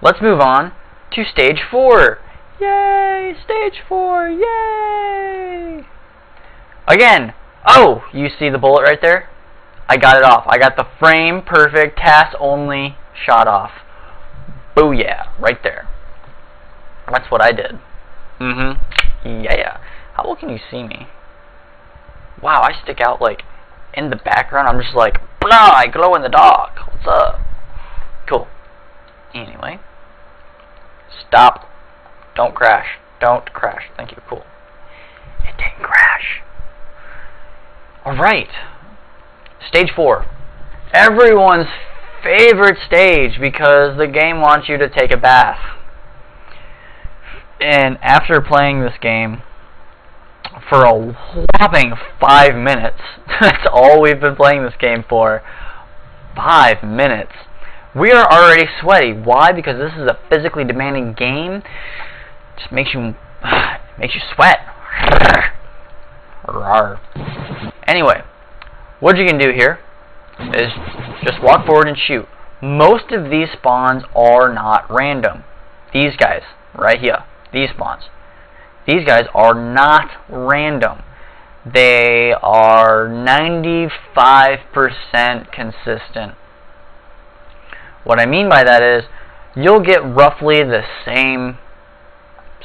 let's move on to stage 4. Yay! Stage 4! Yay! Again, oh, you see the bullet right there? I got it off. I got the frame perfect task only shot off. Booyah, right there. That's what I did. Yeah. How well can you see me? Wow, I stick out like in the background. I'm just like, blah, I glow in the dark. What's up? Cool. Anyway. Stop. Don't crash. Don't crash. Thank you. Cool. It didn't crash. Alright. Stage 4. Everyone's favorite stage because the game wants you to take a bath. And after playing this game for a whopping 5 minutes, that's all we've been playing this game for, 5 minutes, we are already sweaty. Why? Because this is a physically demanding game. It just makes you sweat. Anyway, what you can do here is just walk forward and shoot. Most of these spawns are not random. These guys right here, these spawns, these guys are not random. They are 95% consistent. What I mean by that is you'll get roughly the same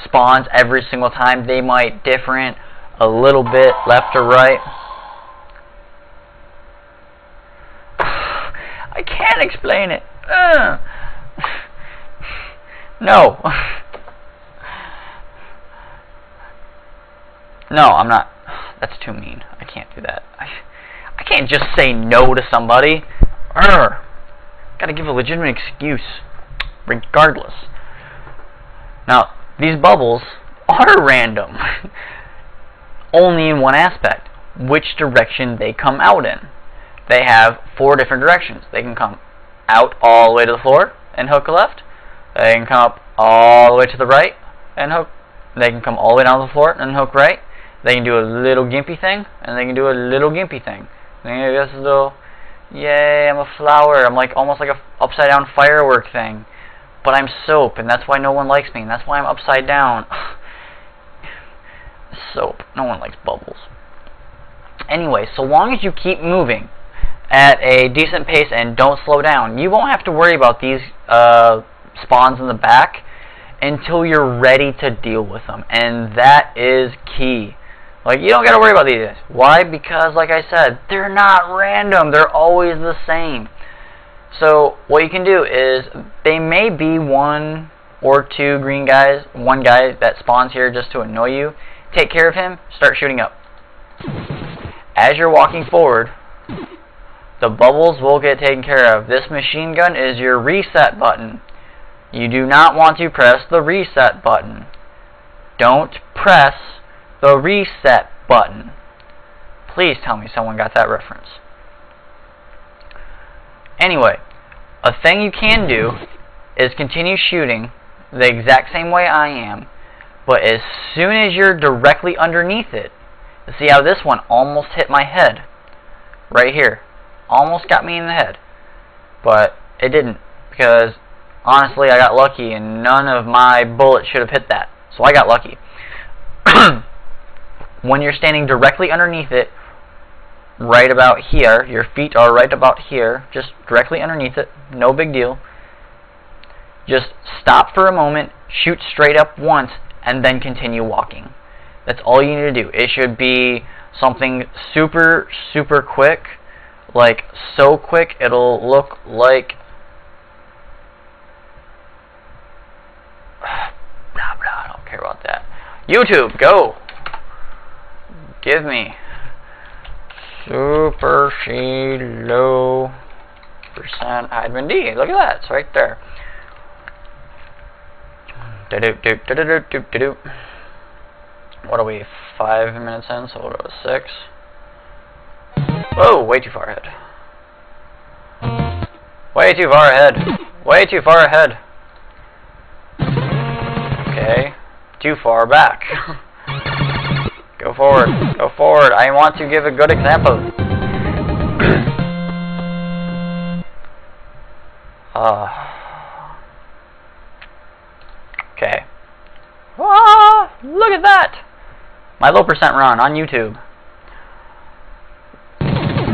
spawns every single time. They might differ a little bit left or right. I can't explain it. No. No, I'm not. That's too mean. I can't do that. I can't just say no to somebody. Gotta give a legitimate excuse, regardless. Now, these bubbles are random. Only in one aspect. Which direction they come out in. They have 4 different directions. They can come out all the way to the floor and hook left. They can come up all the way to the right and hook. They can come all the way down to the floor and hook right. They can do a little gimpy thing, and they can do a little gimpy thing. They can do this little, yay, I'm a flower. I'm like almost like a upside down firework thing. But I'm soap, and that's why no one likes me, and that's why I'm upside down. Soap. No one likes bubbles. Anyway, so long as you keep moving at a decent pace and don't slow down, you won't have to worry about these spawns in the back until you're ready to deal with them. And that is key. Like, you don't got to worry about these. Why? Because, like I said, they're not random. They're always the same. So, what you can do is, they may be 1 or 2 green guys, 1 guy that spawns here just to annoy you. Take care of him, start shooting up. As you're walking forward, the bubbles will get taken care of. This machine gun is your reset button. You do not want to press the reset button. Don't press the reset button. Please tell me someone got that reference. Anyway, a thing you can do is continue shooting the exact same way I am, but as soon as you're directly underneath it, see how this one almost hit my head? Right here. Almost got me in the head. But it didn't, because honestly I got lucky and none of my bullets should have hit that. So I got lucky. When you're standing directly underneath it, right about here, your feet are right about here, just directly underneath it, no big deal. Just stop for a moment, shoot straight up once, and then continue walking. That's all you need to do. It should be something super, super quick. Like, so quick it'll look like... Blah, blah, I don't care about that. YouTube, go! Give me super low percent vitamin D. Look at that, it's right there. What are we, 5 minutes in, so what was 6? Whoa, way too far ahead. Way too far ahead. Way too far ahead. Okay, too far back. Go forward, go forward. I want to give a good example. Okay. Ah, look at that! My low percent run on YouTube.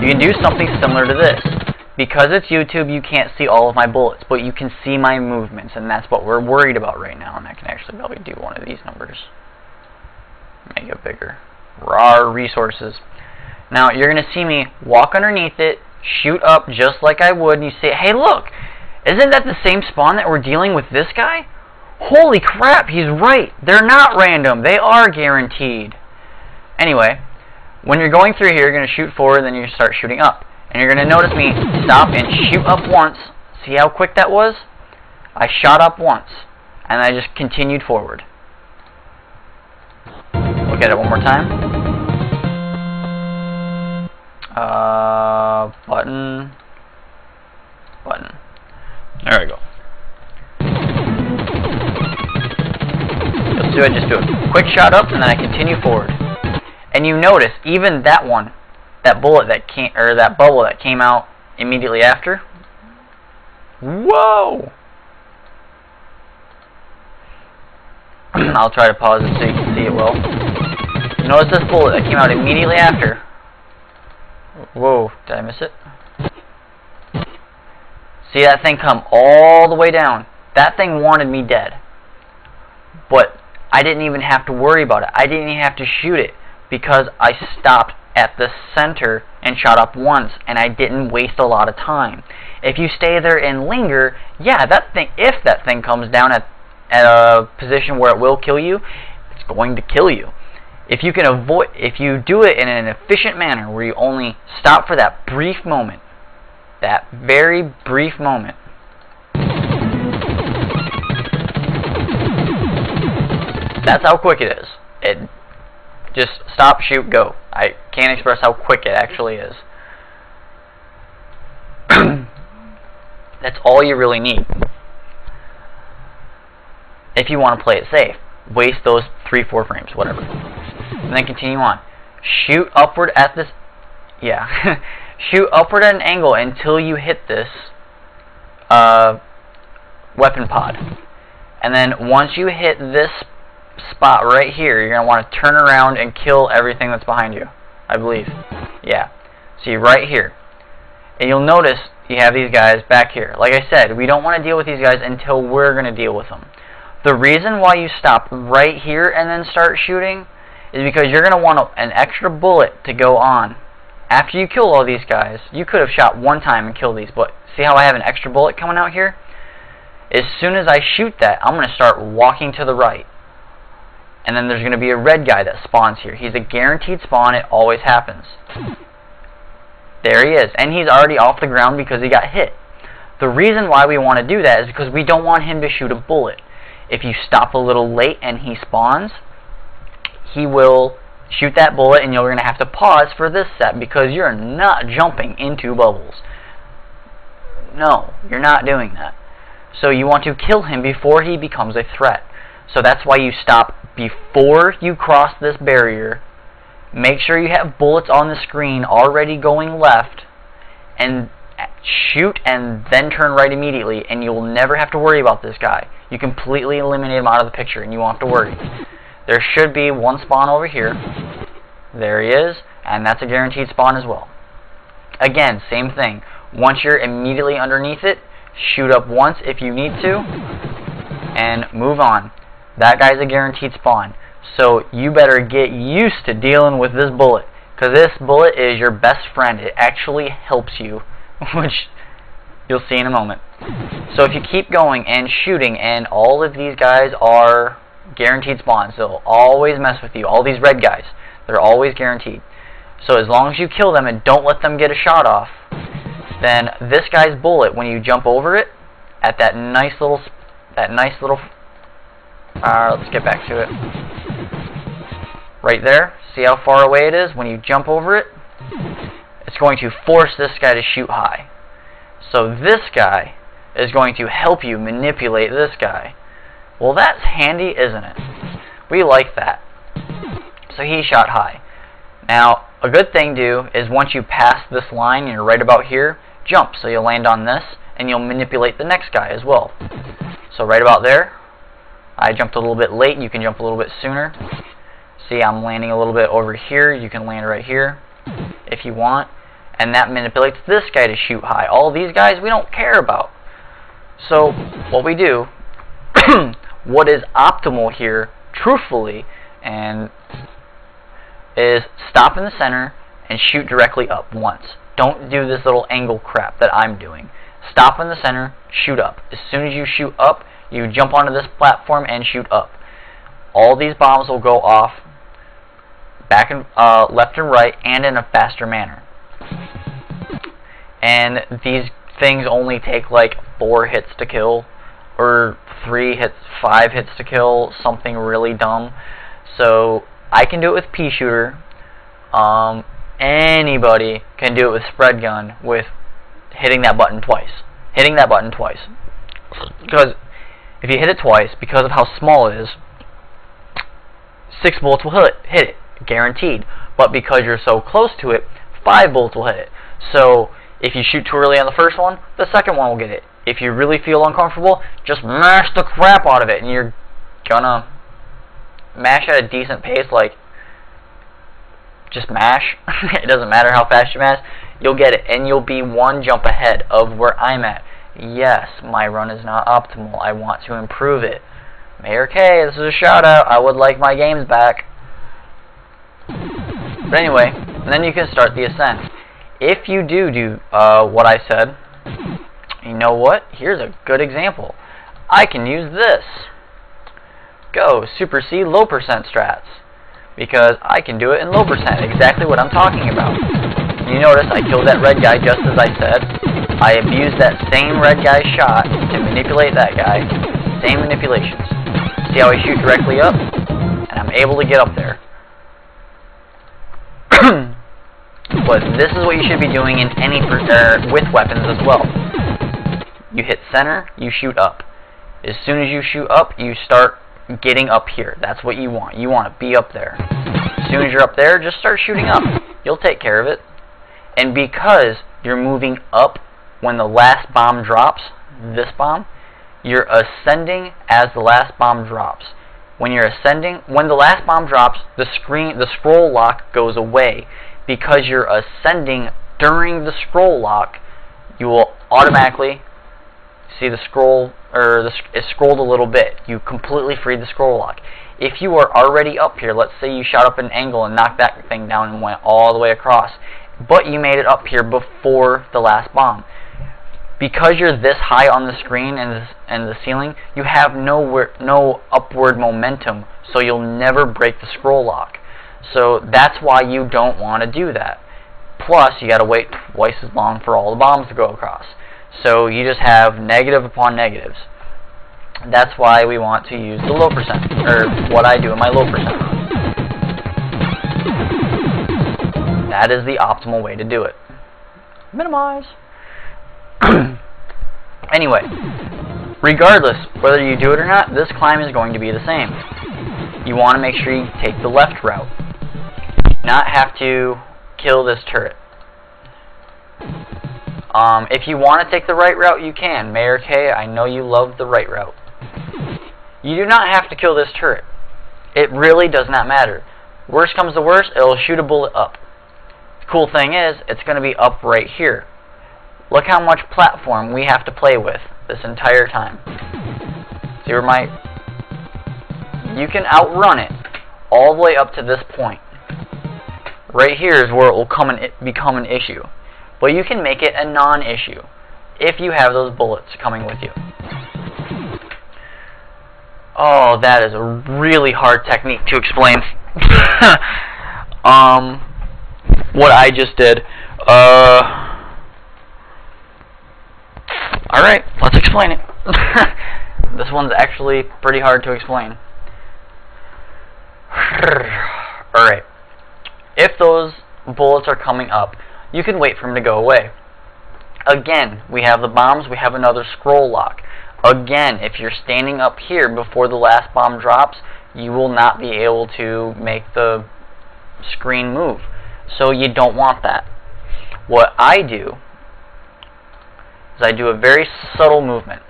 You can do something similar to this. Because it's YouTube, you can't see all of my bullets, but you can see my movements, and that's what we're worried about right now. And I can actually probably do one of these numbers. Make it bigger. Raw resources. Now, you're going to see me walk underneath it, shoot up just like I would, and you say, hey, look! Isn't that the same spawn that we're dealing with this guy? Holy crap, he's right. They're not random. They are guaranteed. Anyway, when you're going through here, you're going to shoot forward, then you start shooting up. And you're going to notice me stop and shoot up once. See how quick that was? I shot up once, and I just continued forward. Look at it one more time. Button. There we go. You'll see I just do a quick shot up, and then I continue forward. And you notice, even that one, that bullet that came, or that bubble that came out immediately after. Whoa! I'll try to pause it so you can see it well. Notice this bullet that came out immediately after. Whoa, did I miss it? See that thing come all the way down. That thing wanted me dead. But I didn't even have to worry about it. I didn't even have to shoot it because I stopped at the center and shot up once, and I didn't waste a lot of time. If you stay there and linger, yeah, that thing, if that thing comes down at a position where it will kill you, it's going to kill you. If you can avoid, if you do it in an efficient manner where you only stop for that brief moment, that very brief moment, that's how quick it is. It just stop, shoot, go. I can't express how quick it actually is. That's all you really need. If you want to play it safe, waste those 3-4 frames, whatever. And then continue on. Shoot upward at this, yeah. Shoot upward at an angle until you hit this weapon pod. And then once you hit this spot right here, you're going to want to turn around and kill everything that's behind you, I believe. Yeah. See, right here. And you'll notice you have these guys back here. Like I said, we don't want to deal with these guys until we're going to deal with them. The reason why you stop right here and then start shooting is because you're going to want an extra bullet to go on. After you kill all these guys, you could have shot one time and killed these, but see how I have an extra bullet coming out here? As soon as I shoot that, I'm going to start walking to the right. And then there's going to be a red guy that spawns here. He's a guaranteed spawn. It always happens. There he is. And he's already off the ground because he got hit. The reason why we want to do that is because we don't want him to shoot a bullet. If you stop a little late and he spawns, he will shoot that bullet, and you're going to have to pause for this set because you're not jumping into bubbles. No, you're not doing that. So you want to kill him before he becomes a threat. So that's why you stop before you cross this barrier. Make sure you have bullets on the screen already going left, and shoot and then turn right immediately, and you'll never have to worry about this guy. You completely eliminate him out of the picture and you won't have to worry. There should be one spawn over here. There he is, and that's a guaranteed spawn as well. Again, same thing. Once you're immediately underneath it, shoot up once if you need to, and move on. That guy's a guaranteed spawn. So you better get used to dealing with this bullet, because this bullet is your best friend. It actually helps you, which you'll see in a moment. So if you keep going and shooting, and all of these guys are guaranteed spawns, they'll always mess with you. All these red guys, they're always guaranteed. So as long as you kill them and don't let them get a shot off, then this guy's bullet, when you jump over it, at that nice little, let's get back to it. Right there, see how far away it is? When you jump over it, it's going to force this guy to shoot high. So this guy is going to help you manipulate this guy. Well, that's handy, isn't it? We like that. So he shot high. Now, a good thing to do is once you pass this line and you're right about here, jump. So you'll land on this, and you'll manipulate the next guy as well. So right about there, I jumped a little bit late. You can jump a little bit sooner. See, I'm landing a little bit over here. You can land right here if you want. And that manipulates this guy to shoot high. All these guys we don't care about. So what we do, what is optimal here, truthfully, and is stop in the center and shoot directly up once. Don't do this little angle crap that I'm doing. Stop in the center, shoot up. As soon as you shoot up, you jump onto this platform and shoot up. All these bombs will go off back and left and right, and in a faster manner. And these things only take like 4 hits to kill, or 3 hits, 5 hits to kill, something really dumb. So I can do it with pea shooter. Anybody can do it with spread gun with hitting that button twice. Because if you hit it twice, because of how small it is, 6 bullets will hit it, guaranteed. But because you're so close to it, 5 bullets will hit it. So if you shoot too early on the first one, the second one will get it. If you really feel uncomfortable, just mash the crap out of it, and you're gonna mash at a decent pace. Like, just mash. It doesn't matter how fast you mash, you'll get it, and you'll be 1 jump ahead of where I'm at. Yes, my run is not optimal. I want to improve it. Mayor K, this is a shout out. I would like my games back. But anyway, and then you can start the ascent. If you do what I said, you know what? Here's a good example. I can use this. Go Super C low percent strats, because I can do it in low percent, exactly what I'm talking about. You notice I killed that red guy just as I said. I abused that same red guy's shot to manipulate that guy. Same manipulations. See how I shoot directly up? And I'm able to get up there. But this is what you should be doing in any with weapons as well. You hit center, you shoot up. As soon as you shoot up, you start getting up here. That's what you want. You want to be up there. As soon as you're up there, just start shooting up. You'll take care of it. And because you're moving up when the last bomb drops, this bomb, you're ascending as the last bomb drops. When you're ascending, when the last bomb drops, the scroll lock goes away. Because you're ascending during the scroll lock, you will automatically see the scroll, or it's scrolled a little bit. You completely freed the scroll lock. If you are already up here, let's say you shot up an angle and knocked that thing down and went all the way across, but you made it up here before the last bomb. Because you're this high on the screen and the ceiling, you have no upward momentum, so you'll never break the scroll lock. So that's why you don't want to do that. Plus, you got to wait twice as long for all the bombs to go across. So you just have negative upon negatives. That's why we want to use the low percent, or what I do in my low percent. That is the optimal way to do it. Minimize. Anyway, regardless whether you do it or not, this climb is going to be the same. You want to make sure you take the left route. Not have to kill this turret. If you want to take the right route, you can. Mayor K, I know you love the right route. You do not have to kill this turret. It really does not matter. Worst comes to worst, it'll shoot a bullet up. The cool thing is, it's going to be up right here. Look how much platform we have to play with this entire time. See where my... You can outrun it all the way up to this point. Right here is where it will become an issue. But you can make it a non-issue if you have those bullets coming with you. Oh, that is a really hard technique to explain. What I just did. Alright, let's explain it. This one's actually pretty hard to explain. Alright. If those bullets are coming up, you can wait for them to go away. Again, we have the bombs, we have another scroll lock. Again, if you're standing up here before the last bomb drops, you will not be able to make the screen move. So you don't want that. What I do is I do a very subtle movement.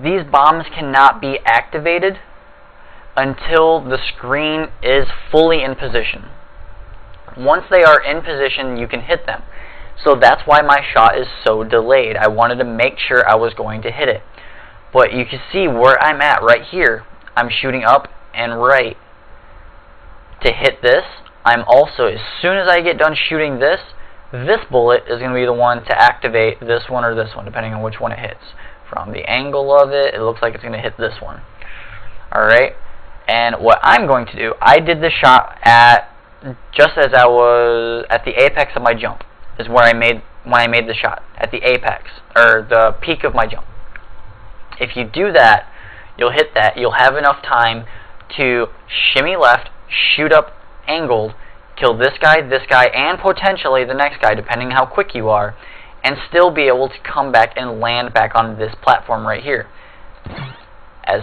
these bombs cannot be activated until the screen is fully in position. Once they are in position, you can hit them. So that's why my shot is so delayed. I wanted to make sure I was going to hit it. But you can see where I'm at right here. I'm shooting up and right to hit this. I'm also, as soon as I get done shooting this bullet is going to be the one to activate this one or this one, depending on which one it hits. From the angle of it, it looks like it's going to hit this one. Alright? And what I'm going to do, I did this shot at, just as I was at the apex of my jump, is where I made, when I made the shot, at the apex, or the peak of my jump. If you do that, you'll hit that, you'll have enough time to shimmy left, shoot up angled, kill this guy, and potentially the next guy, depending on how quick you are, and still be able to come back and land back on this platform right here, as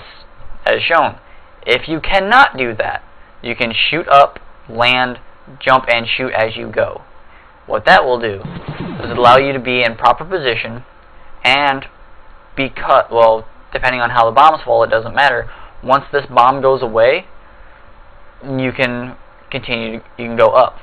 shown. If you cannot do that, you can shoot up, land, jump, and shoot as you go. What that will do is allow you to be in proper position and be cut, well, depending on how the bombs fall, it doesn't matter. Once this bomb goes away, you can continue, you can go up.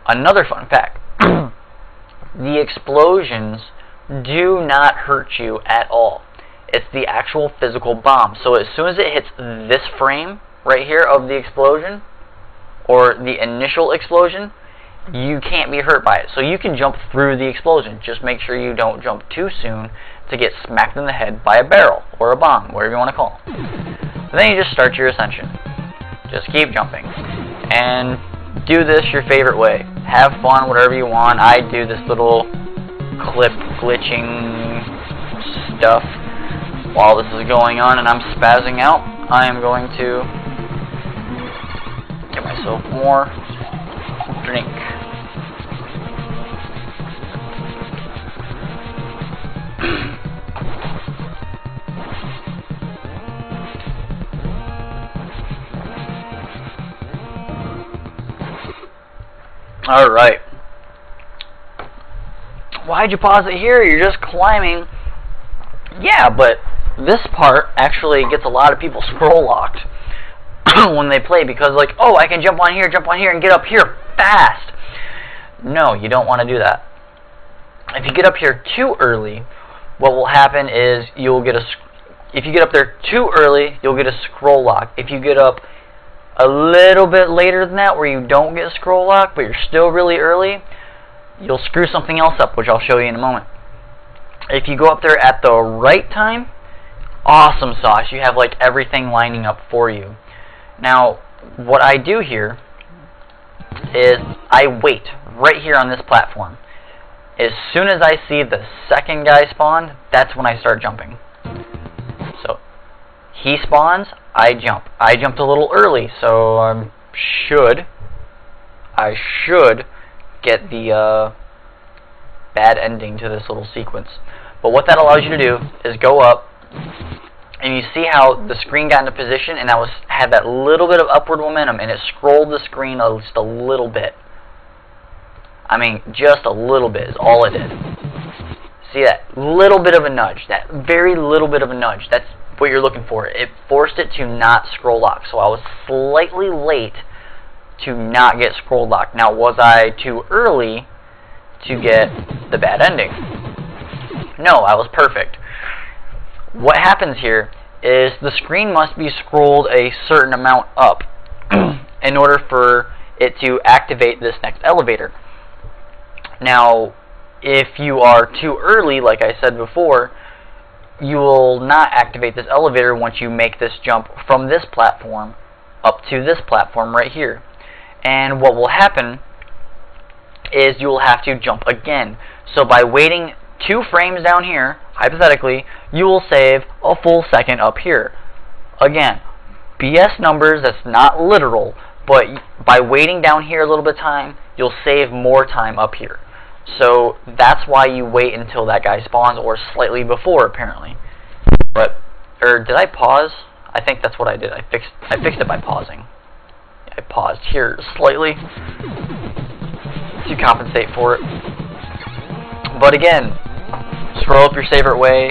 Another fun fact, the explosions do not hurt you at all. It's the actual physical bomb. So as soon as it hits this frame right here of the explosion, or the initial explosion, you can't be hurt by it. So you can jump through the explosion. Just make sure you don't jump too soon to get smacked in the head by a barrel or a bomb, whatever you want to call it. And then you just start your ascension. Just keep jumping. And do this your favorite way. Have fun, whatever you want. I do this little clip glitching stuff while this is going on and I'm spazzing out. I am going to get myself more drink. Alright. Why'd you pause it here? You're just climbing. Yeah, but this part actually gets a lot of people scroll locked when they play because, like, oh, I can jump on here, and get up here fast. No, you don't want to do that. If you get up here too early, what will happen is you'll get if you get up there too early, you'll get a scroll lock. If you get up a little bit later than that, where you don't get a scroll lock, but you're still really early, you'll screw something else up, which I'll show you in a moment. If you go up there at the right time, awesome sauce. You have like everything lining up for you. Now, what I do here is I wait right here on this platform. As soon as I see the second guy spawn, that's when I start jumping. So, he spawns, I jump. I jumped a little early, so I should get the bad ending to this little sequence. But what that allows you to do is go up, and you see how the screen got into position, and had that little bit of upward momentum, and it scrolled the screen just a little bit. I mean, just a little bit is all it did. See that little bit of a nudge, that very little bit of a nudge. That's what you're looking for. It forced it to not scroll lock. So I was slightly late to not get scroll locked. Now, was I too early to get the bad ending? No, I was perfect. What happens here is the screen must be scrolled a certain amount up in order for it to activate this next elevator. Now, if you are too early, like I said before, you will not activate this elevator once you make this jump from this platform up to this platform right here. And what will happen is you will have to jump again. So by waiting 2 frames down here, hypothetically, you will save a full second up here. Again, BS numbers, that's not literal, but by waiting down here a little bit of time, you'll save more time up here. So that's why you wait until that guy spawns, or slightly before, apparently. But, or did I pause? I think that's what I did. I fixed it by pausing. I paused here slightly to compensate for it. But again, scroll up your favorite way.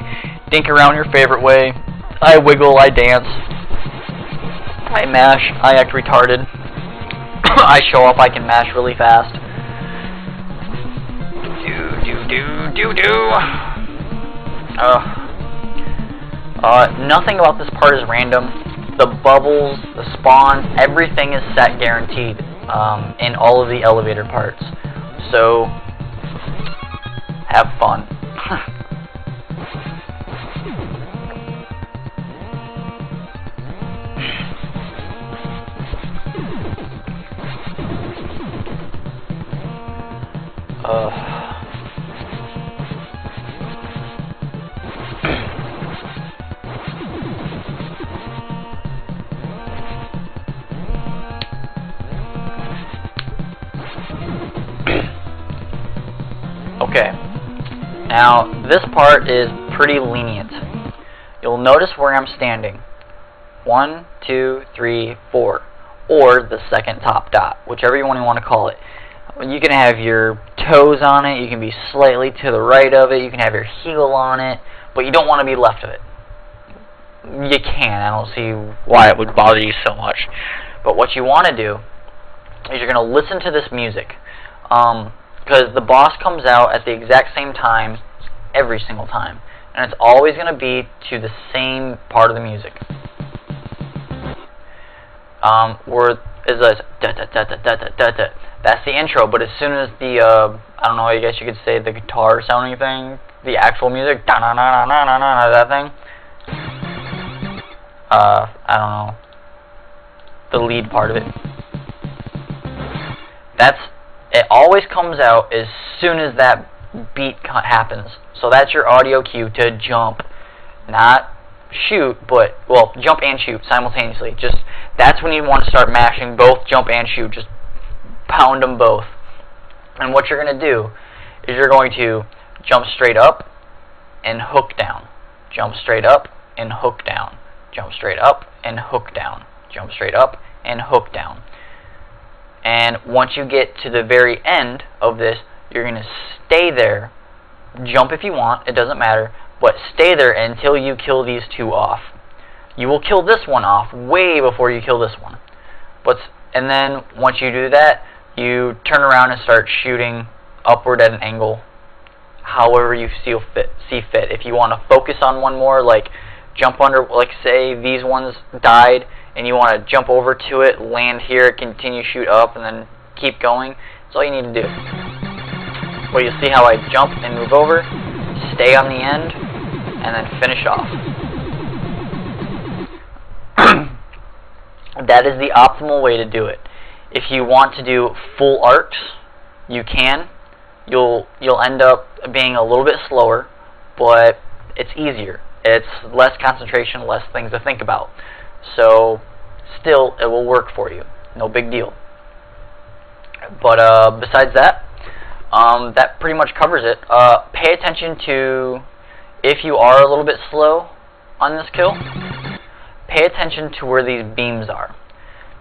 dink around your favorite way. I wiggle, I dance, I mash, I act retarded. I show up, I can mash really fast. Nothing about this part is random. The bubbles, the spawns, everything is set guaranteed in all of the elevator parts. So, have fun. Okay, now this part is pretty lenient. You'll notice where I'm standing. 1, 2, 3, 4, or the second top dot, whichever you want to call it. You can have your toes on it, you can be slightly to the right of it, you can have your heel on it, but you don't want to be left of it. You can, I don't see why it would bother you so much. But what you want to do is you're going to listen to this music. Because the boss comes out at the exact same time every single time. And it's always going to be to the same part of the music. Where is this da-da-da-da-da-da-da. That's the intro, but as soon as the, I don't know, I guess you could say the guitar sounding thing, the actual music, da-na-na-na-na-na-na, that thing, I don't know, the lead part of it, it always comes out as soon as that beat happens. So that's your audio cue to jump, not shoot, but, well, jump and shoot simultaneously. Just, that's when you want to start mashing both jump and shoot. Just pound them both. And what you're going to do is you're going to jump straight up and hook down. Jump straight up and hook down. Jump straight up and hook down. Jump straight up and hook down. And once you get to the very end of this, you're going to stay there. Jump if you want, it doesn't matter, but stay there until you kill these two off. You will kill this one off way before you kill this one. And then once you do that, you turn around and start shooting upward at an angle, however you see fit. If you want to focus on one more, like jump under, like say these ones died, and you want to jump over to it, land here, continue shoot up, and then keep going. That's all you need to do. Well, you see how I jump and move over, stay on the end, and then finish off. That is the optimal way to do it. If you want to do full arcs, you can. You'll end up being a little bit slower, but it's easier. It's less concentration, less things to think about. So, still, it will work for you. No big deal. But besides that, that pretty much covers it. Pay attention to, if you are a little bit slow on this kill, pay attention to where these beams are.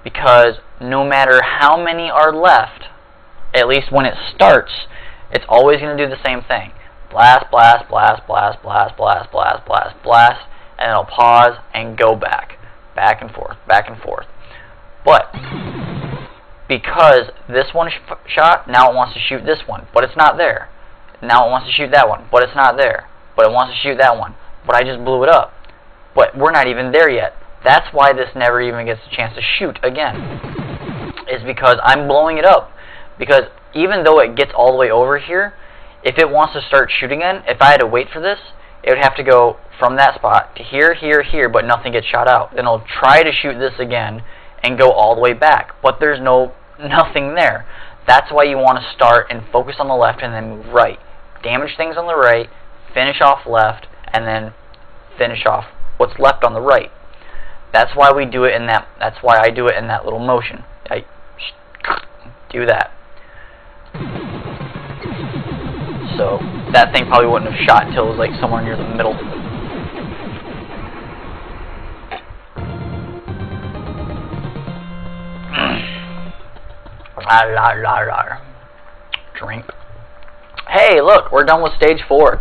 Because no matter how many are left, at least when it starts, it's always going to do the same thing. Blast, blast, blast, blast, blast, blast, blast, blast, blast, and it'll pause and go back. Back and forth, back and forth. But because this one shot, now it wants to shoot this one, but it's not there. Now it wants to shoot that one, but it's not there. But it wants to shoot that one, but I just blew it up. But we're not even there yet. That's why this never even gets a chance to shoot again. Is because I'm blowing it up. Because even though it gets all the way over here, if it wants to start shooting again, if I had to wait for this, it would have to go from that spot to here, here, here, but nothing gets shot out. Then it'll try to shoot this again and go all the way back. But there's nothing there. That's why you want to start and focus on the left and then move right. Damage things on the right, finish off left, and then finish off what's left on the right. That's why we do it in that. That's why I do it in that little motion. I do that. So that thing probably wouldn't have shot until it was like somewhere near the middle. Drink. Hey, look, we're done with stage 4.